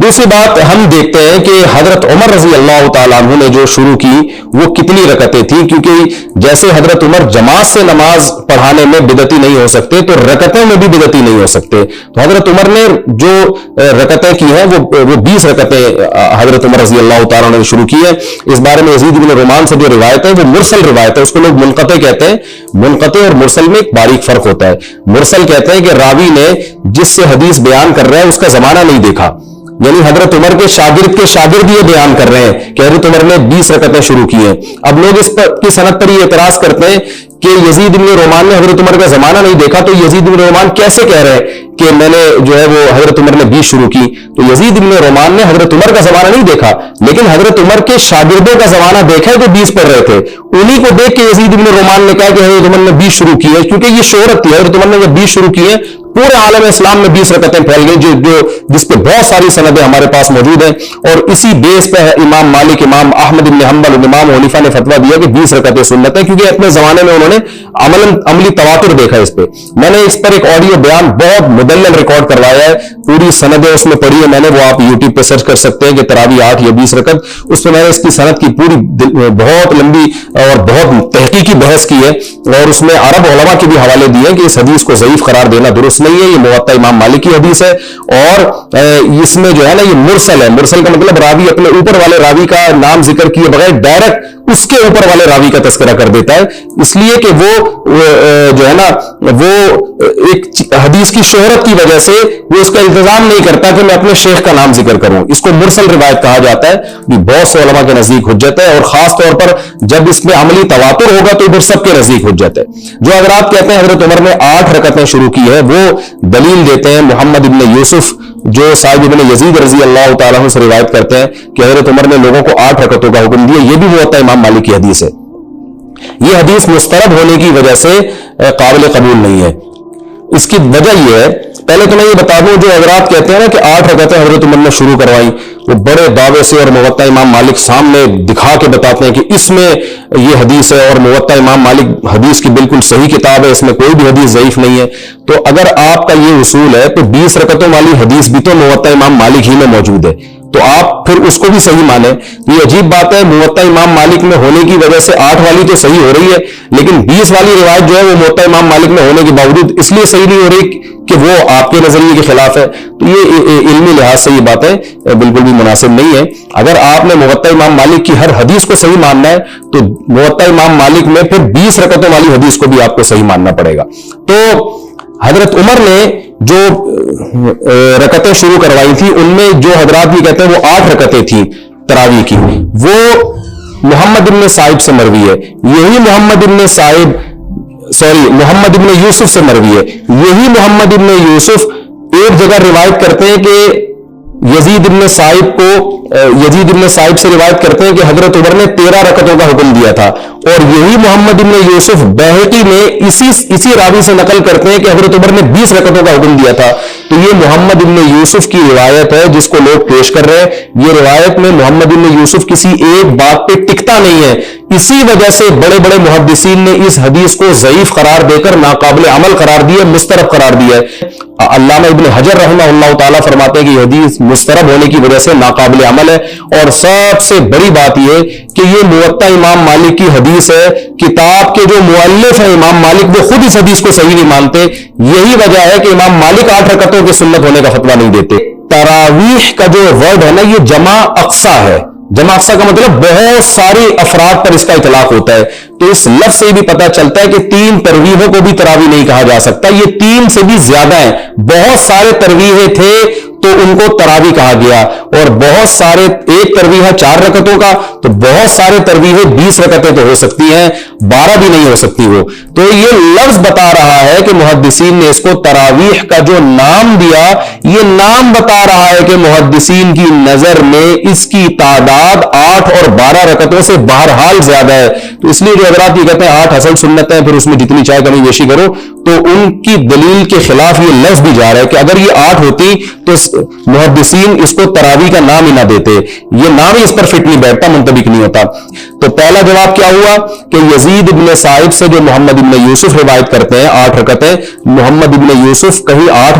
دوسری بات ہم دیکھتے ہیں کہ حضرت عمر رضی اللہ تعالیٰ عنہ نے جو شروع کی وہ کتنی رکعتیں تھیں، کیونکہ جیسے حضرت عمر جماعت سے نماز پڑھانے میں بدعتی نہیں ہو سکتے تو رکعتوں میں بھی بدعتی نہیں ہو سکتے. تو حضرت عمر نے جو رکعتیں کی ہیں وہ 20 رکعتیں حضرت عمر رضی اللہ تعالیٰ نے شروع کی ہے. اس بارے میں یزید بن رومان سے جو روایت ہے وہ مرسل روایت ہے، اس کو لوگ منقطع کہتے ہیں. منقطع اور مرسل میں ایک باریک فرق ہوتا ہے. مرسل کہتے ہیں کہ راوی نے جس سے حدیث بیان کر رہا ہے اس کا زمانہ نہیں دیکھا، یعنی حضرت عمر کے شاگرد یہ بیان کر رہے ہیں کہ حضرت عمر نے 20 رکعتیں شروع کی ہیں. اب لوگ اس کی سند پر یہ اعتراض کرتے ہیں کہ یزید بن رومان نے حضرت عمر کا زمانہ نہیں دیکھا، تو یزید بن رومان کیسے کہہ رہے ہیں کہ میں نے جو ہے وہ حضرت عمر نے 20 شروع کی؟ تو یزید بن رومان نے حضرت عمر کا زمانہ نہیں دیکھا، لیکن حضرت عمر کے شاگردوں کا زمانہ دیکھا ہے جو 20 پڑھ رہے تھے. انہی کو دیکھ کے یزید بن رومان نے کہا کہ حضرت عمر نے 20 شروع کی ہے، کیونکہ یہ شہرت تھی. حضرت عمر نے جب 20 شروع کی ہے پورے عالم اسلام میں 20 رکعتیں پھیل گئی، جس پہ بہت ساری سندیں ہمارے پاس موجود ہیں. اور اسی بیس پہ امام مالک، امام احمد بن حنبل اور امام حنیفہ نے فتویٰ دیا کہ 20 رکعتیں سنت ہے، کیونکہ اپنے زمانے میں انہوں نے عملی تواتر دیکھا اس پہ. میں نے اس پر ایک آڈیو بیان بہت مدلل ریکارڈ کروایا ہے، پوری سندیں اس میں پڑھی ہے میں نے، وہ آپ یوٹیوب پہ سرچ کر سکتے ہیں کہ تراویح 8 یا 20 رکعت. اس پہ میں نے اس کی سند کی پوری بہت لمبی اور بہت تحقیقی بحث کی ہے، اور اس میں عرب علماء کے بھی حوالے دیے کہ اس حدیث کو ضعیف قرار دینا درست نہیں ہے. یہ موطا امام مالک کی حدیث ہے، اور اس میں جو ہے نا یہ مرسل ہے. مرسل کا مطلب راوی اپنے اوپر والے راوی کا نام ذکر کیے بغیر ڈائریکٹ اس کے اوپر والے راوی کا تذکرہ کر دیتا ہے، اس لیے کہ وہ جو ہے نا وہ ایک حدیث کی شہرت کی وجہ سے وہ اس کا التزام نہیں کرتا کہ میں اپنے شیخ کا نام ذکر کروں. اس کو مرسل روایت کہا جاتا ہے، بہت سے علماء کے نزدیک حجت ہے، اور خاص طور پر جب اس میں عملی تواتر ہوگا تو پھر سب کے نزدیک حجت ہے. جو اگر آپ کہتے ہیں حضرت عمر نے 8 رکعتیں شروع کی ہے، وہ دلیل دیتے ہیں محمد ابن یوسف جو صاحب ابن یزید رضی اللہ تعالیٰ عنہ سے روایت کرتے ہیں کہ حضرت عمر نے لوگوں کو 8 رکعتوں کا حکم دیا. یہ بھی موطا امام مالک کی حدیث ہے. یہ حدیث مسترد ہونے کی وجہ سے قابل قبول نہیں ہے. اس کی وجہ یہ ہے، پہلے تو میں یہ بتا دوں، جو حضرات کہتے ہیں نا کہ 8 رکعتیں حضرت عمر نے شروع کروائی، وہ بڑے دعوے سے اور موطا امام مالک سامنے دکھا کے بتاتے ہیں کہ اس میں یہ حدیث ہے، اور موطا امام مالک حدیث کی بالکل صحیح کتاب ہے، اس میں کوئی بھی حدیث ضعیف نہیں ہے. تو اگر آپ کا یہ اصول ہے تو 20 رکعتوں والی حدیث بھی تو موطا امام مالک ہی میں موجود ہے، تو آپ پھر اس کو بھی صحیح مانیں. یہ عجیب بات ہے، موطا امام مالک میں ہونے کی وجہ سے 8 والی تو صحیح ہو رہی ہے، لیکن 20 والی روایت جو ہے وہ موطا امام مالک میں ہونے کے باوجود اس لیے صحیح نہیں ہو رہی کہ وہ آپ کے نظریے کے خلاف ہے. تو یہ علمی لحاظ سے یہ باتیں بالکل بھی مناسب نہیں ہے. اگر آپ نے موطا امام مالک کی ہر حدیث کو صحیح ماننا ہے تو موطا امام مالک میں پھر 20 رکعتوں والی حدیث کو بھی آپ کو صحیح ماننا پڑے گا. تو حضرت عمر نے جو رکعتیں شروع کروائی تھی ان میں جو حضرات بھی کہتے ہیں وہ 8 رکعتیں تھیں تراویح کی، وہ محمد ابن صائب سے مروی ہے. یہی محمد ابن یوسف سے مروی ہے. یہی محمد ابن یوسف ایک جگہ روایت کرتے ہیں کہ یزید ابن صائب سے روایت کرتے ہیں کہ حضرت عمر نے 13 رکعتوں کا حکم دیا تھا، اور یہی محمد ابن یوسف بیہقی میں اسی راوی سے نقل کرتے ہیں کہ حضرت عمر نے 20 رکعتوں کا حکم دیا تھا. تو یہ محمد ابن یوسف کی روایت ہے جس کو لوگ پیش کر رہے ہیں. یہ روایت میں محمد ابن یوسف کسی ایک بات پہ ٹکتا نہیں ہے، اسی وجہ سے بڑے بڑے محدثین نے اس حدیث کو ضعیف قرار دے کر ناقابل عمل قرار دیا، مسترب قرار دیا ہے. علامہ ابن حجر رحمہ اللہ تعالیٰ فرماتے ہیں کہ یہ حدیث مسترب ہونے کی وجہ سے ناقابل عمل ہے. اور سب سے بڑی بات یہ کہ یہ موطا امام مالک کی حدیث ہے، کتاب کے جو مؤلف ہیں امام مالک وہ خود اس حدیث کو صحیح نہیں مانتے. یہی وجہ ہے کہ امام مالک 8 رکعتوں کے سنت ہونے کا فتویٰ نہیں دیتے. تراویح کا جو ورڈ ہے نا یہ جمع اقصا ہے. جمع اقصا کا مطلب بہت ساری افراد پر اس کا اطلاق ہوتا ہے. تو اس لفظ سے بھی پتہ چلتا ہے کہ 3 تراویحوں کو بھی تراویح نہیں کہا جا سکتا، یہ 3 سے بھی زیادہ ہیں. بہت سارے تراویح تھے تو ان کو تراویح کہا گیا، اور بہت سارے ایک تراویح ہے 4 رکعتوں کا، تو بہت سارے تراویح 20 رکعتیں تو ہو سکتی ہیں، 12 بھی نہیں ہو سکتی وہ. تو یہ لفظ بتا رہا ہے کہ محدثین نے اس کو تراویح کا جو نام دیا، یہ نام بتا رہا ہے کہ محدثین کی نظر میں اس کی تعداد 8 اور 12 رکعتوں سے بہرحال زیادہ ہے. تو اس لیے جو حضرات یہ کہتے ہیں 8 حسن سنت ہے، پھر اس میں جتنی چاہے کمی بیشی کرو، تو ان کی دلیل کے خلاف یہ لفظ بھی جا رہا ہے کہ اگر یہ 8 ہوتی تو محدثین اس کو تراویح کا نام ہی نہ دیتے. یہ نام ہی اس پر فٹ نہیں بیٹھتا، منطبق نہیں ہوتا. تو پہلا جواب کیا ہوا کہ یزید ابن صائب سے جو محمد ابن یوسف روایت کرتے ہیں 8 رکعتیں، محمد ابن یوسف کہیں 8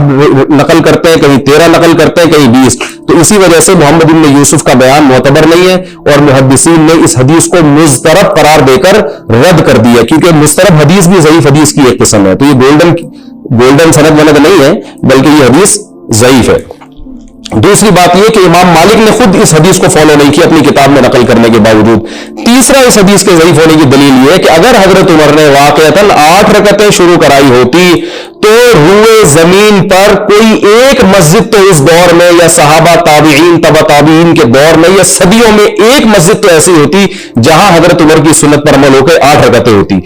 نقل کرتے ہیں، کہیں 13 نقل کرتے ہیں، کہیں 20. تو اسی وجہ سے محمد بن یوسف کا بیان معتبر نہیں ہے اور محدثین نے اس حدیث کو مضطرب قرار دے کر رد کر دیا، کیونکہ مضطرب حدیث بھی ضعیف حدیث کی ایک قسم ہے، تو یہ گولڈن سند ولد نہیں ہے بلکہ یہ حدیث ضعیف ہے۔ دوسری بات یہ کہ امام مالک نے خود اس حدیث کو فالو نہیں کیا اپنی کتاب میں نقل کرنے کے باوجود۔ تیسرا اس حدیث کے ضعیف ہونے کی دلیل یہ ہے کہ اگر حضرت عمر نے واقعتاً 8 رکعتیں شروع کرائی ہوتی تو روئے زمین پر کوئی ایک مسجد تو اس دور میں یا صحابہ تابعین تبع تابعین کے دور میں یا صدیوں میں ایک مسجد تو ایسی ہوتی جہاں حضرت عمر کی سنت پر عمل ہو کے 8 رکعتیں ہوتی۔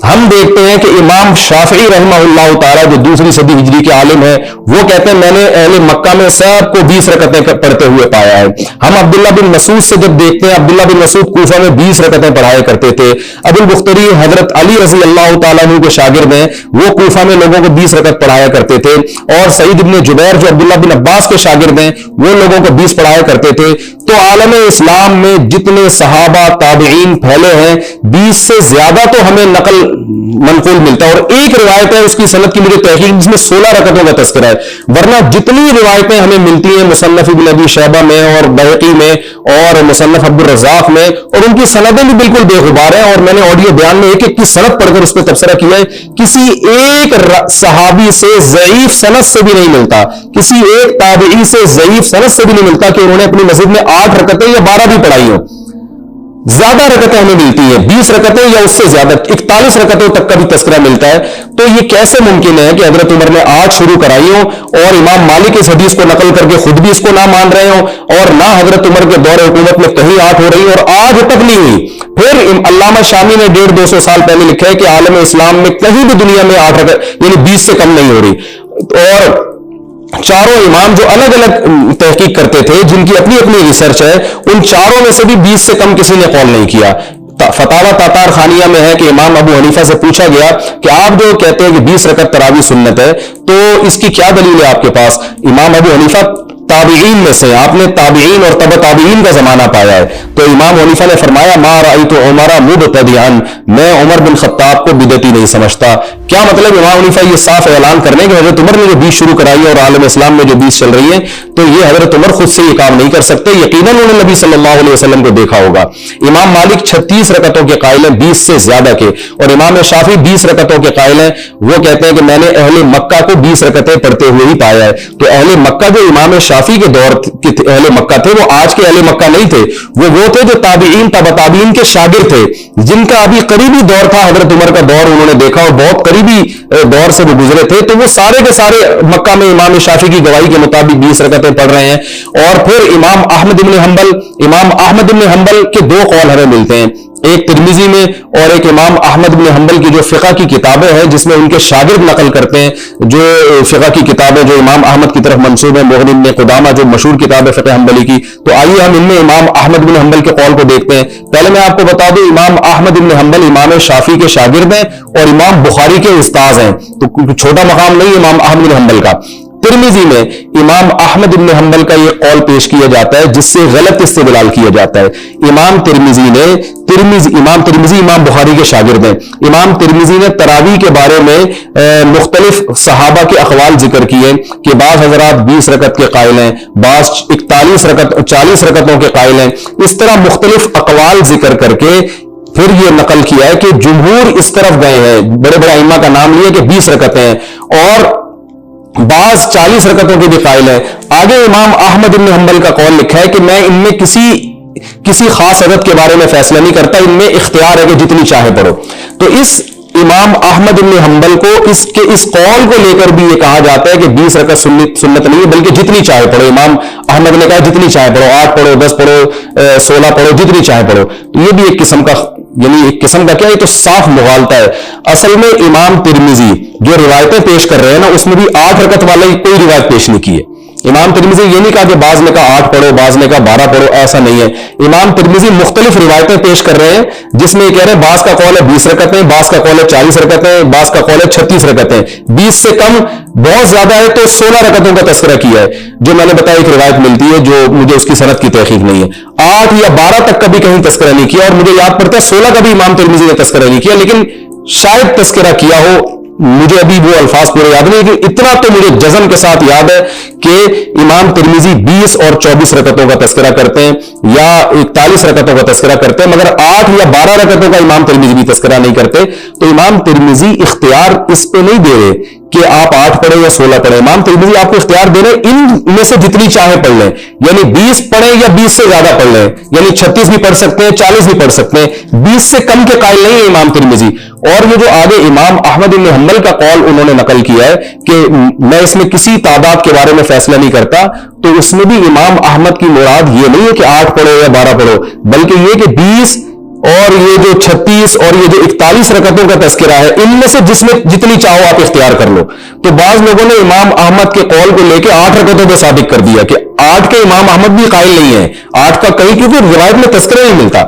ہم دیکھتے ہیں کہ امام شافعی رحمہ اللہ تعالیٰ جو دوسری صدی ہجری کے عالم ہیں وہ کہتے ہیں میں نے اہل مکہ میں سب کو 20 رکعتیں پڑھتے ہوئے پایا ہے۔ ہم عبداللہ بن مسعود سے جب دیکھتے ہیں، عبداللہ بن مسعود کوفہ میں 20 رکعتیں پڑھایا کرتے تھے۔ ابو البختری حضرت علی رضی اللہ تعالیٰ عنہ کے شاگرد ہیں، وہ کوفہ میں لوگوں کو 20 رکعت پڑھایا کرتے تھے، اور سعید بن جبیر جو عبداللہ بن عباس کے شاگرد ہیں وہ لوگوں کو 20 پڑھایا کرتے تھے۔ تو عالم اسلام میں جتنے صحابہ تابعین پھیلے ہیں 20 سے زیادہ تو ہمیں نقل منقول ملتا ہے، اور ایک روایت ہے اس کی سند کی مجھے تحقیق جس میں 16 رکعتوں کا تذکرہ ہے، ورنہ جتنی روایتیں ہمیں ملتی ہیں مصنف ابن ابی شیبہ میں اور بہقی میں اور مصنف عبد الرزاق میں، اور ان کی سندیں بھی بالکل بے غبار ہیں، اور میں نے آڈیو بیان میں ایک ایک کی سند پڑھ کر اس پہ تبصرہ کیا ہے، کسی ایک صحابی سے ضعیف سند سے بھی نہیں ملتا، کسی ایک تابعی سے ضعیف سند سے بھی نہیں ملتا کہ انہوں نے اپنی مسجد میں 8 رکعتیں یا 12 بھی پڑھائی ہوں۔ زیادہ رکعتیں ہمیں ملتی ہیں، 20 رکعتیں یا اس سے زیادہ، 41 رکعتوں تک کا بھی تذکرہ ملتا ہے۔ تو یہ کیسے ممکن ہے کہ حضرت عمر نے 8 شروع کرائی ہوں اور امام مالک اس حدیث کو نقل کر کے خود بھی اس کو نہ مان رہے ہوں، اور نہ حضرت عمر کے دور حکومت میں کہیں 8 ہو رہی اور آج تک نہیں ہوئی۔ پھر علامہ شامی نے 150-200 سال پہلے لکھا ہے کہ عالم اسلام میں کہیں بھی دنیا میں 8 رکعت یعنی 20 سے کم نہیں ہو رہی، اور چاروں امام جو الگ الگ تحقیق کرتے تھے جن کی اپنی اپنی ریسرچ ہے، ان چاروں میں سے بھی 20 سے کم کسی نے قول نہیں کیا۔ فتاوی تاتار خانیہ میں ہے کہ امام ابو حنیفہ سے پوچھا گیا کہ آپ جو کہتے ہیں کہ 20 رکعت تراویح سنت ہے تو اس کی کیا دلیل ہے آپ کے پاس؟ امام ابو حنیفہ تابعین میں سے، آپ نے تابعین اور تبع تابعین کا زمانہ پایا ہے، تو امام حنیفہ نے فرمایا ما رأیت عمر مبتدعا، میں عمر بن خطاب کو بدعتی نہیں سمجھتا۔ کیا مطلب؟ امام حنیفہ یہ صاف اعلان کرنے کہ حضرت عمر نے جو 20 شروع کرائی ہے اور عالم اسلام میں جو 20 چل رہی ہے، تو یہ حضرت عمر خود سے یہ کام نہیں کر سکتے، یقیناً انہوں نے نبی صلی اللہ علیہ وسلم کو دیکھا ہوگا۔ امام مالک 36 رکعتوں کے قائل ہیں 20 سے زیادہ کے، اور امام شافعی 20 رکعتوں کے قائل ہیں، وہ کہتے ہیں کہ میں نے اہل مکہ کو 20 رکعتیں پڑھتے ہوئے ہی پایا ہے۔ تو اہل مکہ جو امام شافعی کے دور کے اہل مکہ تھے وہ آج کے اہل مکہ نہیں تھے، وہ تھے جو تابعین تبع تابعین کے شاگرد تھے، جن کا ابھی قریبی دور تھا حضرت عمر کا دور، انہوں نے دیکھا اور بہت قریبی دور سے وہ گزرے تھے، تو وہ سارے کے سارے مکہ میں امام شافعی کی گواہی کے مطابق 20 رکعتیں پڑھ رہے ہیں۔ اور پھر امام احمد بن حنبل کے 2 قول ہمیں ملتے ہیں، ایک ترمذی میں اور ایک امام احمد بن حنبل کی جو فقہ کی کتابیں ہیں جس میں ان کے شاگرد نقل کرتے ہیں، جو فقہ کی کتابیں جو امام احمد کی طرف منسوب ہیں، مغنی بن قدامہ جو مشہور کتاب ہے فقہ حنبلی کی۔ تو آئیے ہم ان میں امام احمد بن حنبل کے قول کو دیکھتے ہیں۔ پہلے میں آپ کو بتا دوں امام احمد بن حنبل امام شافعی کے شاگرد ہیں اور امام بخاری کے استاذ ہیں، تو چھوٹا مقام نہیں امام احمد بن حنبل کا۔ ترمذی میں امام احمد بن حنبل کا یہ قول پیش کیا جاتا ہے جس سے غلط استدلال کیا جاتا ہے۔ امام ترمذی امام بخاری کے شاگرد ہیں۔ امام ترمذی نے تراویح کے بارے میں مختلف صحابہ کے اقوال ذکر کیے کہ بعض حضرات 20 رکعت کے قائل ہیں، بعض 40 رکعتوں کے قائل ہیں، اس طرح مختلف اقوال ذکر کر کے پھر یہ نقل کیا ہے کہ جمہور اس طرف گئے ہیں، بڑے بڑے ائمہ کا نام لیا کہ 20 رکعتیں ہیں، اور بعض 40 رکعتوں کے بھی قائل ہیں۔ آگے امام احمد بن حنبل کا قول لکھا ہے کہ میں ان میں کسی خاص عدد کے بارے میں فیصلہ نہیں کرتا، ان میں اختیار ہے کہ جتنی چاہے پڑھو۔ تو اس امام احمد بن حنبل کو اس قول کو لے کر بھی یہ کہا جاتا ہے کہ 20 رکعت سنت نہیں ہے بلکہ جتنی چاہے پڑھو۔ امام احمد نے کہا جتنی چاہے پڑھو، 8 پڑھو، 10 پڑھو، 16 پڑھو، جتنی چاہے پڑھو۔ تو یہ بھی ایک قسم کا کیا، یہ تو صاف مغالطہ ہے۔ اصل میں امام ترمذی جو روایتیں پیش کر رہے ہیں نا، اس میں بھی 8 رکعت والا کوئی روایت پیش نہیں کی ہے۔ امام ترمذی یہ نہیں کہا کہ بعض نے کہا 8 پڑھو، بعض نے کہا 12 پڑھو، ایسا نہیں ہے۔ امام ترمذی مختلف روایتیں پیش کر رہے ہیں جس میں یہ کہہ رہے ہیں بعض کا قول ہے 20 رکعتیں، بعض کا قول ہے 40 رکعتیں، بعض کا قول ہے 36 رکعتیں، 20 سے کم، بہت زیادہ ہے تو 16 رکعتوں کا تذکرہ کیا ہے۔ جو میں نے بتایا ایک روایت ملتی ہے جو مجھے اس کی سند کی تحقیق نہیں ہے، 8 یا 12 تک کا بھی کہیں تذکرہ نہیں کیا، اور مجھے یاد پڑتا ہے 16 کا بھی امام ترمذی نے تذکرہ نہیں کیا، لیکن شاید تذکرہ کیا ہو، مجھے ابھی وہ الفاظ پورے یاد نہیں، کہ اتنا تو مجھے جزم کے ساتھ یاد ہے کہ امام ترمذی 20 اور 24 رکعتوں کا تذکرہ کرتے ہیں یا 41 رکعتوں کا تذکرہ کرتے ہیں، مگر 8 یا 12 رکعتوں کا امام ترمذی بھی تذکرہ نہیں کرتے. تو امام ترمذی اختیار اس پہ نہیں دے رہے کہ آپ 8 پڑھیں یا 16 پڑھیں. امام ترمذی آپ کو اختیار دے رہے ان میں سے جتنی چاہے پڑھ لیں، یعنی 20 پڑھیں یا 20 سے زیادہ پڑھ لیں، یعنی 36 بھی پڑھ سکتے ہیں، 40 بھی پڑھ سکتے ہیں، 20 سے کم کے قائل نہیں ہے امام ترمذی. اور یہ جو آگے امام احمد بن حنبل کا قول انہوں نے نقل کیا ہے کہ میں اس میں کسی تعداد کے بارے میں فیصلہ نہیں کرتا، تو اس میں بھی امام احمد کی مراد یہ نہیں ہے کہ 8 پڑھو یا 12 پڑھو، بلکہ یہ کہ 20 اور یہ جو 36 اور یہ جو 41 رکعتوں کا تذکرہ ہے، ان میں سے جس میں جتنی چاہو آپ اختیار کر لو. تو بعض لوگوں نے امام احمد کے قول کو لے کے 8 رکعتوں پہ ثابت کر دیا کہ 8 کے امام احمد بھی قائل نہیں ہے، 8 کا کہیں کیونکہ روایت میں تذکرہ نہیں ملتا.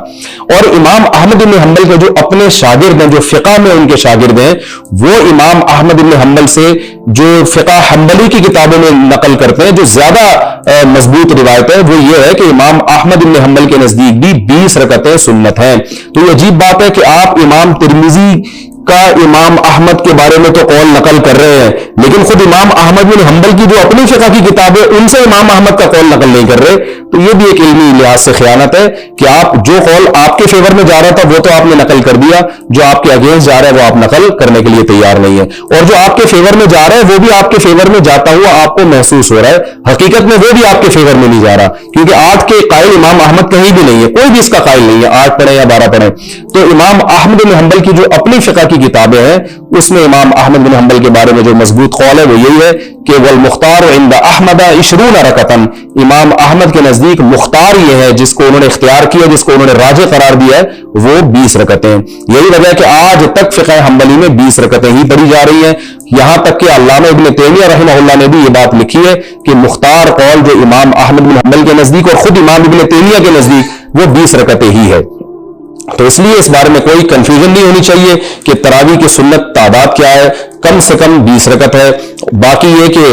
اور امام احمد بن حنبل کے جو اپنے شاگرد ہیں، جو فقہ میں ان کے شاگرد ہیں، وہ امام احمد بن حنبل سے جو فقہ حنبلی کی کتابوں میں نقل کرتے ہیں، جو زیادہ مضبوط روایت ہے وہ یہ ہے کہ امام احمد بن حنبل کے نزدیک بھی 20 رکعتیں سنت ہیں. تو یہ عجیب بات ہے کہ آپ امام ترمذی کا امام احمد کے بارے میں تو قول نقل کر رہے ہیں، لیکن خود امام احمد بن حنبل کی جو اپنی فقہ کی کتاب ہے ان سے امام احمد کا قول نقل نہیں کر رہے. تو یہ بھی ایک علمی لحاظ سے خیانت ہے کہ آپ جو قول آپ کے فیور میں جا رہا تھا وہ تو آپ نے نقل کر دیا، جو آپ کے اگینسٹ جا رہا ہے وہ آپ نقل کرنے کے لیے تیار نہیں ہے، اور جو آپ کے فیور میں جا رہا ہے وہ بھی آپ کے فیور میں جاتا ہوا آپ کو محسوس ہو رہا ہے، حقیقت میں وہ بھی آپ کے فیور میں نہیں جا رہا، کیونکہ 8 کے قائل امام احمد کہیں بھی نہیں ہے، کوئی بھی اس کا قائل نہیں ہے 8 پڑھیں یا 12 پڑھیں. تو امام احمد بن حنبل کی جو اپنی فقہ کی کتابیں ہیں اس میں امام احمد بن حنبل کے بارے میں جو مضبوط قول ہے وہ یہی ہے کہ والمختار عند احمد 20 رکعتاً، امام احمد کے نزدیک مختار یہ ہے جس کو انہوں نے اختیار کیا، جس کو انہوں نے راجح قرار دیا ہے، وہ 20 رکعتیں. یہی وجہ ہے کہ آج تک فقہ حنبلی میں 20 رکعتیں ہی پڑھی جا رہی ہیں، یہاں تک کہ علامہ ابن تیمیہ رحمہ اللہ نے بھی یہ بات لکھی ہے کہ مختار قول جو امام احمد بن حنبل کے نزدیک اور خود امام ابن تیمیہ کے نزدیک وہ 20 رکعتیں ہی ہے. تو اس لیے اس بارے میں کوئی کنفیوژن نہیں ہونی چاہیے کہ تراویح کی سنت تعداد کیا ہے، کم سے کم 20 رکعت ہے. باقی یہ کہ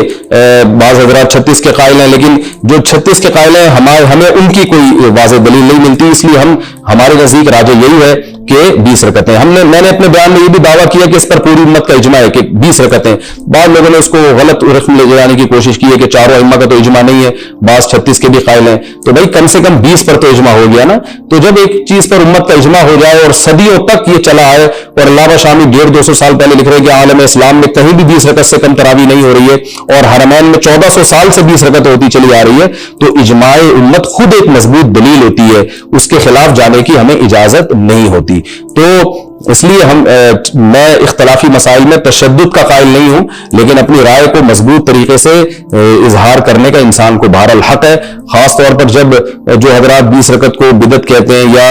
بعض حضرات 36 کے قائل ہیں، لیکن جو 36 کے قائل ہیں ہمیں ان کی کوئی واضح دلیل نہیں ملتی، اس لیے ہمارے نزدیک راجح یہی ہے کہ 20 رکعتیں. میں نے اپنے بیان میں یہ بھی دعویٰ کیا کہ اس پر پوری امت کا اجماع ہے کہ 20 رکعتیں. بعض لوگوں نے اس کو غلط رقم لے جانے کی کوشش کی ہے کہ چاروں ائمہ کا تو اجماع نہیں ہے، بعض 36 کے بھی قائل ہیں. تو بھائی کم سے کم 20 پر تو اجماع ہو گیا نا. تو جب ایک چیز پر امت کا اجماع ہو جائے اور صدیوں تک یہ چلا ہے، اور علامہ شامی 150-200 سال پہلے لکھ رہے ہیں کہ عالم اسلام میں کہیں بھی 20 رکعت سے کم تراویح نہیں ہو رہی ہے، اور حرمین میں 1400 سال سے 20 رکعت ہوتی چلی آ رہی ہے، تو اجماع امت خود ایک مضبوط دلیل ہوتی ہے، اس کے خلاف جانے کی ہمیں اجازت نہیں ہوتی. تو اس لیے میں اختلافی مسائل میں تشدد کا قائل نہیں ہوں، لیکن اپنی رائے کو مضبوط طریقے سے اظہار کرنے کا انسان کو بہرحال حق ہے. خاص طور پر جب جو حضرات 20 رکعت کو بدعت کہتے ہیں یا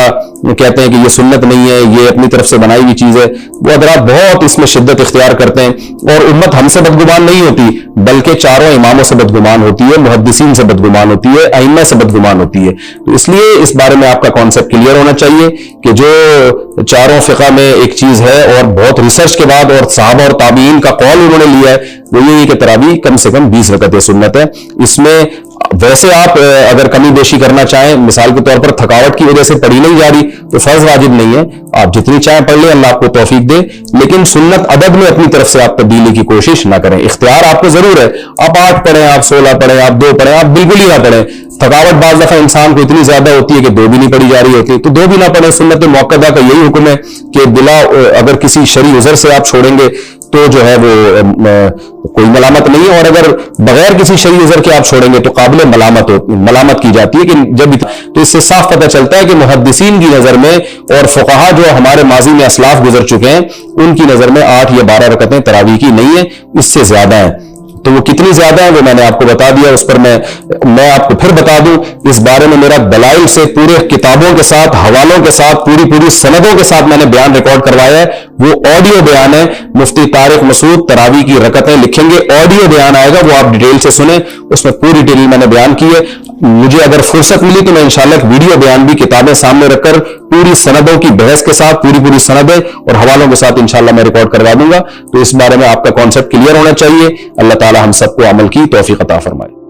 کہتے ہیں کہ یہ سنت نہیں ہے، یہ اپنی طرف سے بنائی ہوئی چیز ہے، وہ حضرات بہت اس میں شدت اختیار کرتے ہیں. اور امت ہم سے بدگمان نہیں ہوتی، بلکہ چاروں اماموں سے بدگمان ہوتی ہے، محدثین سے بدگمان ہوتی ہے، ائمہ سے بدگمان ہوتی ہے. تو اس لیے اس بارے میں آپ کا کانسیپٹ کلیئر ہونا چاہیے کہ جو چاروں فقہ میں ایک چیز ہے اور بہت ریسرچ کے بعد اور صحابہ اور تابعین کا قول انہوں نے لیا ہے، وہ یہی کہ تراویح کم سے کم 20 رکعتیں سنت ہے. اس میں ویسے آپ اگر کمی بیشی کرنا چاہیں، مثال کے طور پر تھکاوٹ کی وجہ سے پڑھی نہیں جا رہی تو فرض واجب نہیں ہے، آپ جتنی چاہیں پڑھ لیں، اللہ آپ کو توفیق دے، لیکن سنت عدد میں اپنی طرف سے آپ تبدیلی کی کوشش نہ کریں. اختیار آپ کو ضرور ہے، آپ 8 پڑھیں، آپ 16 پڑھیں، آپ 2 پڑھیں، آپ بالکل ہی نہ پڑھیں. تھکاوٹ بعض دفعہ انسان کو اتنی زیادہ ہوتی ہے کہ 2 بھی نہیں پڑھی جا رہی ہوتی، تو 2 بھی نہ پڑھیں. سنت مؤکدہ کا یہی حکم ہے کہ بلا اگر کسی شرعی عذر سے آپ چھوڑیں گے تو جو ہے وہ کوئی ملامت نہیں ہے، اور اگر بغیر کسی شرعی عذر کے آپ چھوڑیں گے تو قابل ملامت کی جاتی ہے. کہ تو اس سے صاف پتہ چلتا ہے کہ محدثین کی نظر میں اور فقہا جو ہمارے ماضی میں اسلاف گزر چکے ہیں ان کی نظر میں 8 یا 12 رکعتیں تراویح کی نہیں ہیں، اس سے زیادہ ہیں. تو وہ کتنی زیادہ ہیں وہ میں نے آپ کو بتا دیا، اس پر میں آپ کو پھر بتا دوں. اس بارے میں میرا دلائل سے پورے کتابوں کے ساتھ، حوالوں کے ساتھ، پوری سندوں کے ساتھ میں نے بیان ریکارڈ کروایا ہے. وہ آڈیو بیان ہے، مفتی طارق مسعود تراویح کی رکعتیں لکھیں گے، آڈیو بیان آئے گا، وہ آپ ڈیٹیل سے سنیں، اس میں پوری ڈیٹیل میں نے بیان کی ہے. مجھے اگر فرصت ملی تو میں انشاءاللہ ایک ویڈیو بیان بھی کتابیں سامنے رکھ کر پوری سندوں کی بحث کے ساتھ پوری سندیں اور حوالوں کے ساتھ انشاءاللہ میں ریکارڈ کروا دوں گا. تو اس بارے میں آپ کا کانسیپٹ کلیئر ہونا چاہیے. اللہ تعالی ہم سب کو عمل کی توفیق عطا فرمائے.